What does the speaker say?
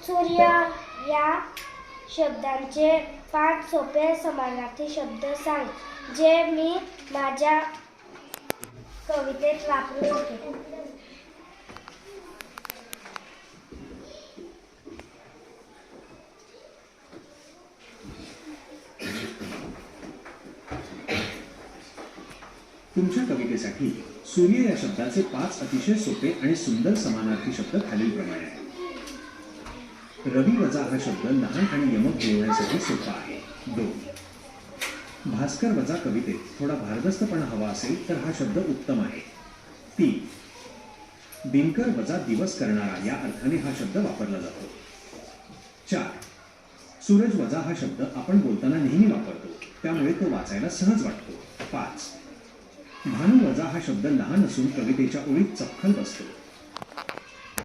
सूर्य या शब्दांचे 5 सोपे समानार्थी शब्द सांग जे मी माझ्या कवितेत वापरू शकेन. तुमच्या कवितेसाठी सूर्य या शब्दाचे 5 अतिशय सोपे आणि सुंदर समानार्थी शब्द खालीलप्रमाणे आहेत. रवी वजा हा शब्द लहान आणि यमक जुळवण्यासाठी सोपा आहे. 2. भास्कर वजा कवितेत थोडा भारदस्तपणा हवा असेल तर हा शब्द उत्तम आहे. 3. दिनकर वजा दिवस करणारा या अर्थाने हा शब्द वापरला जातो. 4. सूरज वजा हा शब्द आपण बोलताना नेहमी वापरतो त्यामुळे तो वाचायला सहज वाटतो. 5. भानू वजा हा शब्द लहान असून कवितेच्या ओळीत चपखल बसतो.